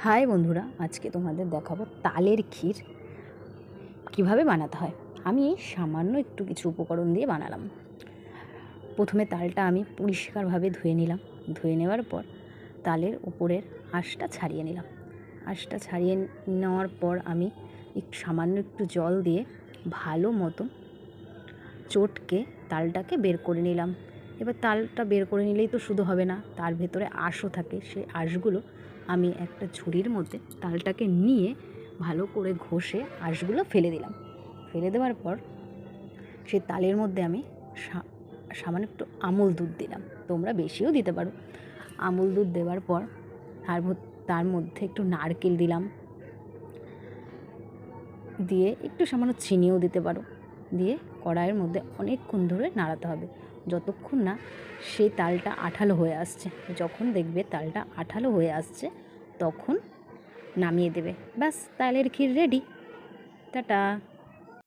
High বন্ধুরা, আজকে তোমাদের দেখাবো তালের ক্ষীর কিভাবে বানাতে হয়। আমি সামান্য একটু কিছু উপকরণ দিয়ে বানালাম। প্রথমে তালটা আমি পরিষ্কারভাবে ধুয়ে নিলাম। ধুয়ে নেওয়ার পর তালের উপরের আঁশটা ছাড়িয়ে নিলাম। আঁশটা ছাড়িয়ে নেওয়ার পর আমি সামান্য একটু জল দিয়ে ভালো মতো চটকে তালটাকে বের করে নিলাম। এবার তালটা বের করে নিলেই তো শুধু হবে না, তার ভেতরে আঁশও থাকে। সেই আঁশগুলো আমি একটা ঝুড়ির মধ্যে তালটাকে নিয়ে ভালো করে ঘষে আঁশগুলো ফেলে দিলাম। ফেলে দেওয়ার পর সেই তালের মধ্যে আমি সামান্য একটু আমুল দুধ দিলাম, তোমরা বেশিও দিতে পারো। আমুল দুধ দেওয়ার পর তার মধ্যে একটু নারকেল দিলাম, দিয়ে একটু সামান্য চিনিও দিতে পারো। দিয়ে কড়াইয়ের মধ্যে অনেকক্ষণ ধরে নাড়াতে হবে, যতক্ষণ না সেই তালটা আঠালো হয়ে আসছে। যখন দেখবে তালটা আঠালো হয়ে আসছে তখন নামিয়ে দেবে। ব্যাস, তালের ক্ষীর রেডি। টাটা।